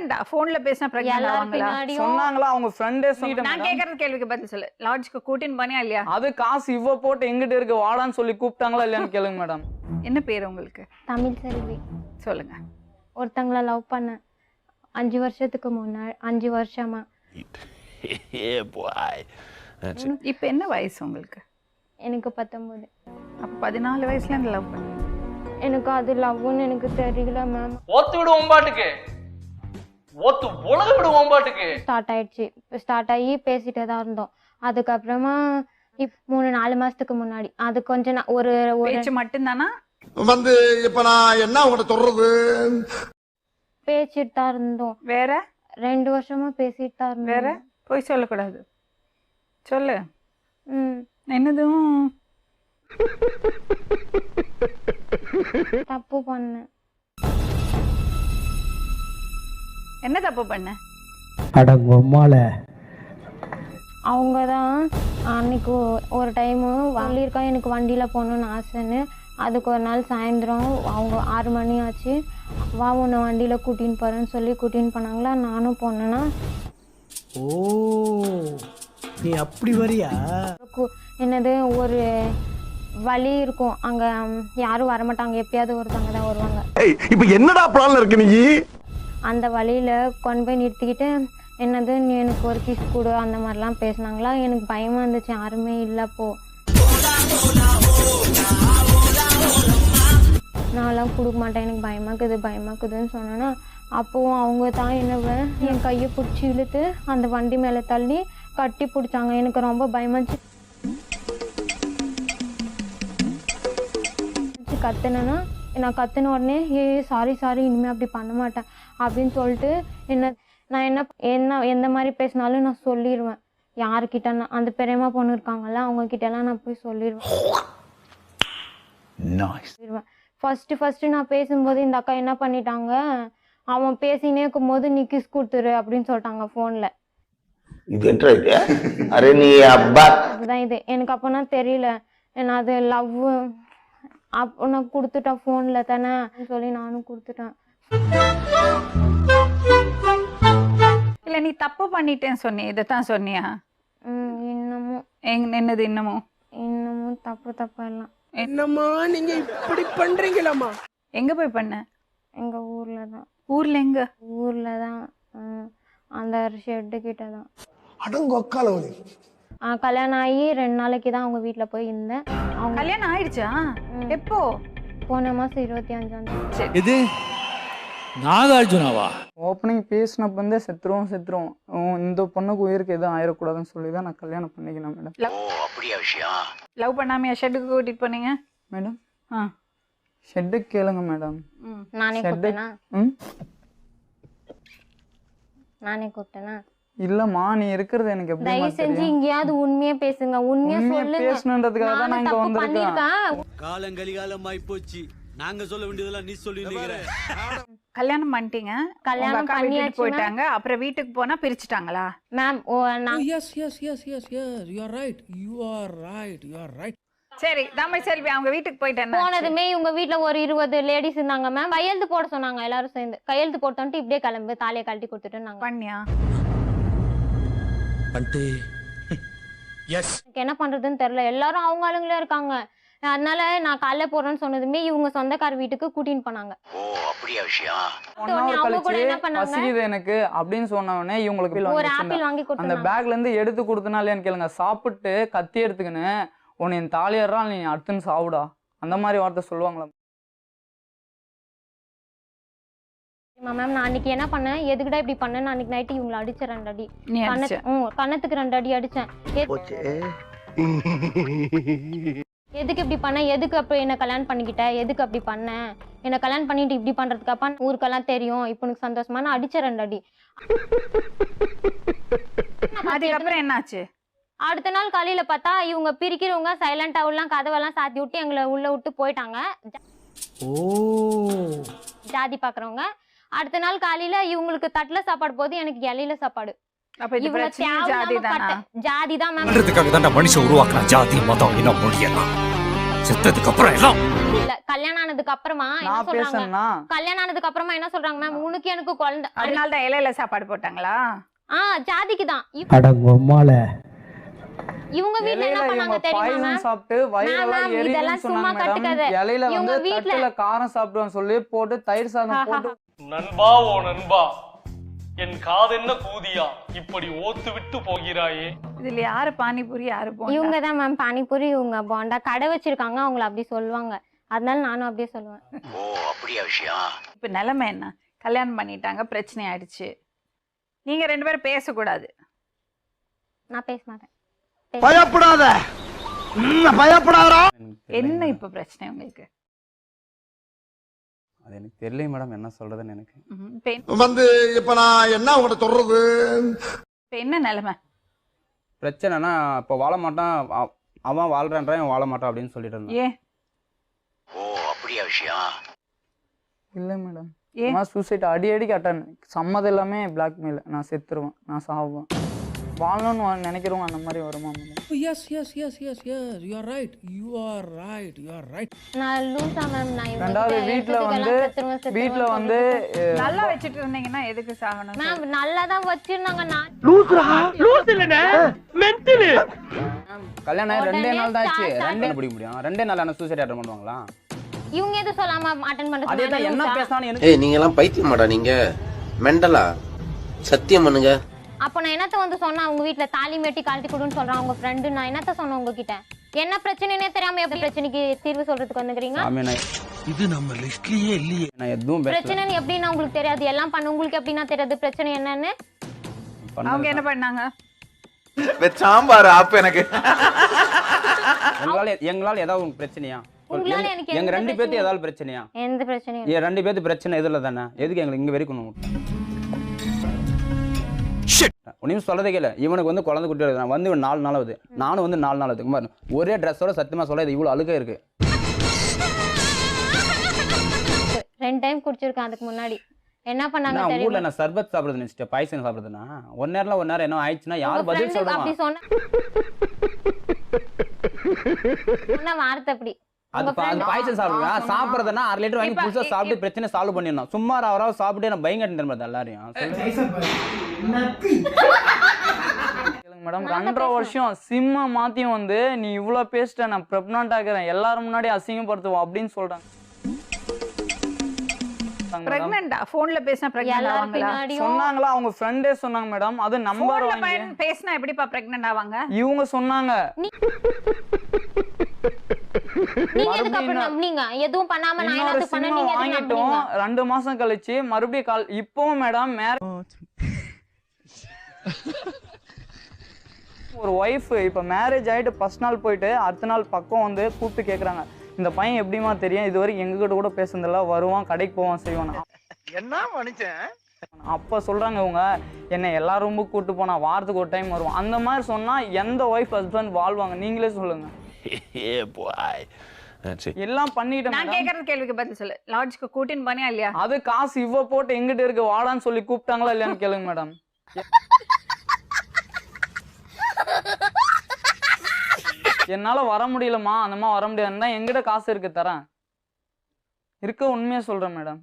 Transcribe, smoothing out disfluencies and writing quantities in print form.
பிரெக்னன்ட்டா? போன்ல பேசினா பிரெக்னன்ட் எல்லார் ஆவாங்களா? பின்னாடியும் சொன்னாங்களா அவங்க ஃப்ரெண்டே சொல்லிட்டு நான் கேக்குற கேள்விக்கு பதில் சொல்லு. லாட்ஜ்க்கு கூட்டின்னு போனியா இல்லையா? அது காசு இவ போட்டு எங்கிட்ட இருக்கு வாடான்னு சொல்லி கூப்பிட்டாங்களா இல்லையான்னு கேளுங்க மேடம். என்ன பேர் உங்களுக்கு? தமிழ் செல்வி. சொல்லுங்க. ஒருத்தங்கள லவ் பண்ணேன் 5 வருஷத்துக்கு முன்னாடி, 5 வருஷமா. இப்போ என்ன வயசு உங்களுக்கு? எனக்கு 19. அப்ப 14 வயசுல இருந்து லவ் பண்ணீங்க. எனக்கு அது லவ்னு எனக்கு தெரியல மேம். ஓத்து விடு ஓம்பாட்டுக்கு, ஓத்து உலக விடு ஓம்பாட்டுக்கு. ஸ்டார்ட் ஆயிடுச்சு. ஸ்டார்ட் ஆகி பேசிட்டே தான் இருந்தோம். அதுக்கப்புறமா 3-4 மாசத்துக்கு முன்னாடி அது கொஞ்சம் ஒரு பேச்சு மட்டும்தானா? வந்து இப்ப நான் என்ன உங்கள்கிட்ட சொல்றது? பேசிட்டு தான் இருந்தோம். வேற 2 வருஷமா பேசிட்டு தான் இருந்தோம். வேற போய் சொல்லக்கூடாது. சொல்லு. என்னதும் தப்பு பண்ணேன். என்ன தப்பு பண்ண? அவங்க தான் அன்னைக்கு ஒரு டைமு சொல்லியிருக்கா எனக்கு வண்டியில் போகணுன்னு ஆசைன்னு. அதுக்கு ஒரு நாள் சாயந்தரம் அவங்க 6 மணி ஆச்சு, வா உன்னை வண்டியில் கூட்டின்னு போகிறேன்னு சொல்லி கூட்டின்னு போனாங்களா. நானும் போனேன்னா ஓ நீ அப்படி வரியா? என்னது ஒரு வழி இருக்கும், அங்கே யாரும் வரமாட்டாங்க, எப்பயாவது ஒருத்தவங்க தான் வருவாங்க. இப்ப என்னடா பிளான்ல இருக்கு நீ? அந்த வழியில் கொண்டு போய் நிறுத்திக்கிட்டு என்னது நீ எனக்கு ஒரு கிஸ் கொடு அந்த மாதிரிலாம் பேசினாங்களா. எனக்கு பயமாக இருந்துச்சு, யாருமே இல்லைப்போ. நான்லாம் கொடுக்க மாட்டேன், எனக்கு பயமாக்குதுன்னு சொன்னேன்னா அப்போவும் அவங்க தான் என்ன என் கையை பிடிச்சி இழுத்து அந்த வண்டி மேலே தள்ளி கட்டி பிடிச்சாங்க. எனக்கு ரொம்ப பயமாச்சு. கத்துனேன்னா நான் கத்துன உடனே சாரி இனிமேல் அப்படி பண்ண மாட்டேன் அப்படின்னு சொல்லிட்டு நான் எந்த மாதிரி பேசினாலும் நான் சொல்லிடுவேன். யாருக்கிட்ட அந்த பெரியம்மா பொண்ணு இருக்காங்கல்ல அவங்க கிட்டலாம் நான் போய் சொல்லிடுவேன். ஃபர்ஸ்ட் நான் பேசும்போது இந்த அக்கா என்ன பண்ணிட்டாங்க, அவன் பேசினே இருக்கும்போது நீ கிஸ் கொடுத்துரு அப்படின்னு சொல்லிட்டாங்க ஃபோனில். அதுதான் இது எனக்கு அப்போனா தெரியல, நான் அது லவ் அப்போ நான் கொடுத்துட்டேன் ஃபோனில் தானே சொல்லி நானும் கொடுத்துட்டேன். இல்ல நீ தப்பு பண்ணிட்டேன்னு சொன்னி, இதைத்தான் சொன்னியா? இன்னமும் என்னது இன்னமும் தப்பு எல்லாம் என்னம்மா நீங்க இப்படி பண்றீங்களாமா? எங்க போய் பண்ண? எங்க ஊர்ல தான். ஊர்ல எங்க? ஊர்ல தான், அந்த ஷெட்டு கிட்ட தான். அடங்கொக்காலவனி. கல்யாணம் ஆகி 2 நாளைக்கு தான் அவங்க வீட்டுல போய் இருந்தேன். அவங்க கல்யாணம் ஆயிடுச்சா? எப்போ? போன மாசம் 25ஆம் தேதி. இது நாகார்ஜுனாவா? ஓப்பனிங் பேசினப்ப வந்து செத்துருவோம் இந்த பொண்ணுக்கு உயிருக்கு எதுவும் ஆயிடக்கூடாதுன்னு சொல்லி தான் நான் கல்யாணம் பண்ணிக்கினேன் மேடம். அப்படியா விஷயம்? லவ் பண்ணாமையா ஷெட்டுக்கு கூட்டிட்டு போனீங்க மேடம்? ஷெட்டுக்கு கேளுங்க மேடம். நானே கூப்பிட்டேனா? இல்லம்மா நீ இருக்கிறது எனக்கு எப்படி தயவு செஞ்சு இங்கயாவது உண்மையா பேசுங்க, உண்மையா சொல்லுங்க. பேசணுன்றதுக்காக தான் நான் இங்க வந்திருக்கேன். காலங்கலிகாலமாய் போச்சு, நாங்க சொல்ல வேண்டியதெல்லாம் நீ சொல்லி கல்யாணம் பண்ணிட்டீங்க, கல்யாணம் பண்ணியாச்சு போயிட்டாங்க, அப்புறம் வீட்டுக்கு போனா பிரிச்சுட்டாங்களா? Ma'am yes you are right. சரி தமிழ் செல்வி அவங்க வீட்டுக்கு போயிட்டேன். போனதுமே இவங்க வீட்டுல ஒரு 20 லேடிஸ் இருந்தாங்க மேம். கையெழுத்து போட சொன்னாங்க, எல்லாரும் சேர்ந்து கையெழுத்து போட்டு இப்படியே கிளம்பு தாலியை கழட்டி கொடுத்துட்டு பண்ணியா? எனக்கு என்ன பண்றதுன்னு தெரியல, எல்லாரும் அவங்க ஆளுங்களே இருக்காங்க. அதனால நான் காலைல போறேன்னு சொன்னதுமே இவங்க சொந்தக்கார வீட்டுக்கு கூட்டின்னு போனாங்க. ஓ அப்படியா விஷயம்? அவங்க கூட என்ன பண்ணாங்க, பசிக்குது எனக்கு அப்படின்னு சொன்னவனே இவங்களுக்கு ஒரு ஆப்பிள் வாங்கி அந்த கொடுத்தாங்க. பேக்ல இருந்து எடுத்து கொடுத்தனாலேன்னு கேளுங்க. சாப்பிட்டு கத்தி எடுத்துக்கின்னு உன்னை என் தாலியறா நீ அடுத்துன்னு சாவுடா அந்த மாதிரி வார்த்தை சொல்லுவாங்களா மேம்? நான் அன்னைக்கு என்ன பண்ணேன், எதுக்குடா இப்படி பண்ணேன், அன்னைக்கு நைட்டு இவங்களை அடிச்சேன் 2 அடி. கண்ணத்துக்கு 2 அடி அடிச்சேன். எதுக்கு இப்படி பண்ண, எதுக்கு அப்ப என்ன கல்யாணம் பண்ணிக்கிட்ட, எதுக்கு அப்படி பண்ண, என்ன கல்யாணம் பண்ணிட்டு இப்படி பண்றதுக்கு அப்பா ஊருக்கெல்லாம் தெரியும், இப்ப உனக்கு சந்தோஷமா? நான் அடிச்சேன் 2 அடி. அதுக்கப்புறம் என்னாச்சு? அடுத்த நாள் காலையில பார்த்தா இவங்க பிரிக்கிறவங்க சைலண்டாவெல்லாம் கதவெல்லாம் சாத்தி விட்டு எங்களை உள்ள விட்டு போயிட்டாங்க. ஜாதி பாக்குறவங்க. அடுத்த நாள் காலையில இவங்களுக்கு தட்டுல சாப்பாடு போது எனக்கு இலையில சாப்பாடு. ஜாதி தான் மேம். மனுஷன் உருவாக்குன ஜாதி மதம் இனம் மொழி எல்லாம் செத்ததுக்கு அப்புறம் எல்லாம் இல்ல கல்யாணம் ஆனதுக்கு அப்புறமா என்ன நான் சொல்றாங்க பேசுறேன்னா கல்யாணம் ஆனதுக்கு அப்புறமா என்ன சொல்றாங்க மேம் உனக்கு எனக்கு குழந்தை அதனால தான் இலையில சாப்பாடு போட்டாங்களா? ஜாதிக்கு தான் அடங்கம்மால இவங்க வீட்ல என்ன இலையில பண்ணாங்க இவங்க தெரியுமா பாய்சன் மேம் சாப்பிட்டு வயிறெல்லாம் மேம், எரியுதுன்னு இதெல்லாம் சும்மா சொன்னாங்க மேடம். கட்டுக்கதை. இலையில இவங்க வந்து வீட்ல- தட்டுல காரம் சாப்பிடுவான்னு சொல்லி போட்டு தயிர் சாதம் போட்டு நண்பா ஓ நண்பா, என் காதென்ன கூதியா இப்படி ஓத்து விட்டு போகிறாயே. இதுல யாரு பானிபூரி யாரு போண்டா? இவங்க தான் மேம் பானிபூரி இவங்க போண்டா கடை வச்சிருக்காங்க அவங்கள அப்படி சொல்லுவாங்க அதனால நானும் அப்படியே சொல்லுவேன். இப்ப நிலைமை என்ன? கல்யாணம் பண்ணிட்டாங்க, பிரச்சனை ஆயிடுச்சு. நீங்க 2 பேரும் பேசக்கூடாது. நான் பேச மாட்டேன். பயப்படாத பயப்படாதா. என்ன இப்ப பிரச்சனை உங்களுக்கு? அது எனக்கு தெரியல மேடம் என்ன சொல்றதுன்னு எனக்கு. வந்து இப்ப நான் என்ன உங்கள்கிட்ட சொல்றது? இப்ப என்ன நிலைமை? பிரச்சனைனா இப்போ வாழ மாட்டான் அவன் வாழ்றான்றான் இவன் வாழ மாட்டான் அப்படின்னு சொல்லிட்டு இருந்தான். ஏன்? இல்லை மேடம் ஏன்? நான் சூசைட் அடிக்கடிக்கு அட்டன் சம்மதம் எல்லாமே பிளாக்மெயில். நான் செத்துருவேன், நான் சாவுவேன். வாழணும்னு நினைக்கிறவங்க அந்த மாதிரி வருமா madam? Yes you are right நான் லூசா மேம் நான் இவங்க ரெண்டாவது கிட்ட வீட்ல எடுத்ததுக்கெல்லாம் வந்து செத்துருவேன் வீட்ல வந்து நல்லா வச்சுட்டு இருந்தீங்கன்னா எதுக்கு சாகணும்? மேம் நல்லா தான் வச்சிருந்தாங்க நான் கல்யாணம் ஆகி 2 நாள் தான் ஆச்சு. உடனே 2 பிடிக்க முடியும் 2 நாள் என்ன சூசைட் அட்டன் பண்ணுவாங்களா? இவங்க எதுவும் சொல்லாம அட்டென்ட் அதே தான் என்ன பண்றது பேசினாலும் எனக்கு ஏய் நீங்க எல்லாம் பைத்தியமாடா நீங்க மெண்டலா சத்தியம் பண்ணுங்க. அப்ப நான் என்னத்த வந்து சொன்னா அவங்க வீட்ல தாலி மேட்டி கழட்டி கொடுன்னு சொல்றான் அவங்க ஃப்ரெண்டு நான் என்னத்த சொன்னேன் உங்ககிட்ட என்ன பிரச்சனைனே தெரியாம எப்படி பிரச்சனைக்கு தீர்வு சொல்றதுக்கு வந்துக்கிறீங்க சாமி நான் இது நம்ம லிஸ்ட்லயே இல்லையே. நான் எதுவும் பேசல. பிரச்சனைன்னு எப்படின்னா உங்களுக்கு தெரியாது எல்லாம் பண்ண உங்களுக்கு எப்படின்னா தெரியாது பிரச்சனை என்னன்னு அவங்க என்ன பண்ணாங்க? சாம்பார் ஆப்பு எனக்கு. எங்களால ஏதாவது உங்களுக்கு பிரச்சனையா? உங்களால எனக்கு எங்க எந்த 2 பேருக்கு ஏதாவது பிரச்சனையா? எந்த பிரச்சனையும் ஏன் 2 பேருக்கு பிரச்சனை இதுல தானே? எதுக்கு எங்களுக்கு இங்க வரைக்கும் ஒன்னும் சொல்றதே கேளு. இவனுக்கு வந்து குழந்தை குட்டி இருக்கு. நான் வந்து 4 நாள் ஆகுது. நானும் வந்து 4 நாள் ஆகுது. குமார் ஒரே ட்ரெஸ்ஸோட சத்தியமா சொல்ல இது இவ்வளவு அழுக்கா இருக்கு. 2 டைம் குடிச்சிருக்கேன் அதுக்கு முன்னாடி என்ன பண்ணாங்க நான் ஊர்ல தெரியுமா நான் சர்பத் சாப்பிடுறது நினைச்சிட்டேன். பாய்சன் சாப்பிடுறதுனா ஒரு நேரம் என்ன ஆயிடுச்சுன்னா யார் உங்க பதில் friend அப்படி சொல்லுவாங்க? சொன்ன வார்த்தை அப்படி அது பாய்சன் சாப்பிடுவா சாப்பிடுறதுனா 1/2 லிட்டர் வாங்கி புதுசா சாப்பிட்டு பிரச்சனை சால்வ் பண்ணிடணும். சும்மா அவராவது சாப்பிட்டு நான் பயங்கர தெரியுமா எல்லாரையும் மேடம் 2.5 வருஷம் சிம்ம மாத்தியும் வந்து நீ இவ்வளவு பேசிட்ட நான் பிரெக்னன்ட் ஆகிறேன் எல்லாரும் முன்னாடி அசிங்கப்படுத்துவோம் அப்படின்னு சொல்றாங்க. பிரெக்னன்ட்டா? போன்ல பேசினா பிரெக்னன்ட் எல்லாரும் ஆவாங்களா? பின்னாடியும் சொன்னாங்களா அவங்க ஃப்ரெண்டே சொன்னாங்க மேடம். அது நம்பர் போன்ல வாங்கி பேசினா எப்படிப்பா பிரெக்னன்ட் ஆவாங்க? இவங்க சொன்னாங்க. நீங்க எதுக்கு அப்படி நம்புனீங்க எதுவும் பண்ணாம நான் இன்னொரு என்னத்துக்கு பண்ண சிம்ம நீங்க எதுக்கு வாங்கிட்டோம் நம்புனீங்க 2 மாசம் கழிச்சு மறுபடியும் கால் இப்பவும் மேடம் ஒரு ஒய்ஃப் இப்ப மேரேஜ் ஆயிட்டு ஃபர்ஸ்ட் நாள் போயிட்டு அடுத்த நாள் பக்கம் வந்து கூப்பிட்டு கேக்குறாங்க இந்த பையன் எப்படிமா தெரியும் இதுவரைக்கும் எங்ககிட்ட கூட பேசுனதில்ல வருவான் கடைக்கு போவான் செய்வான். என்ன மனுஷன்? அப்ப சொல்றாங்க இவங்க என்ன எல்லா ரூமுக்கும் கூட்டு போனா வாரத்துக்கு ஒரு டைம் வருவான். அந்த மாதிரி சொன்னா எந்த ஒய்ஃப் ஹஸ்பண்ட் வாழ்வாங்க? நீங்களே சொல்லுங்க. எல்லாம் பண்ணிட்டேன் நான் மேடம். கேக்குற கேள்விக்கு பதில் சொல்லு. லாட்ஜ்க்கு கூட்டின்னு போனியா இல்லையா? அது காசு இவ போட்டு எங்கிட்ட இருக்கு வாடான்னு சொல்லி கூப்பிட்டாங்களா இல்லையான்னு கேளுங்க மேடம். என்னால வர முடியலமா அந்த மாதிரி வர முடியாதுன்னா எங்கிட்ட காசு இருக்கு தரேன் இருக்க உண்மையா சொல்றேன் மேடம்.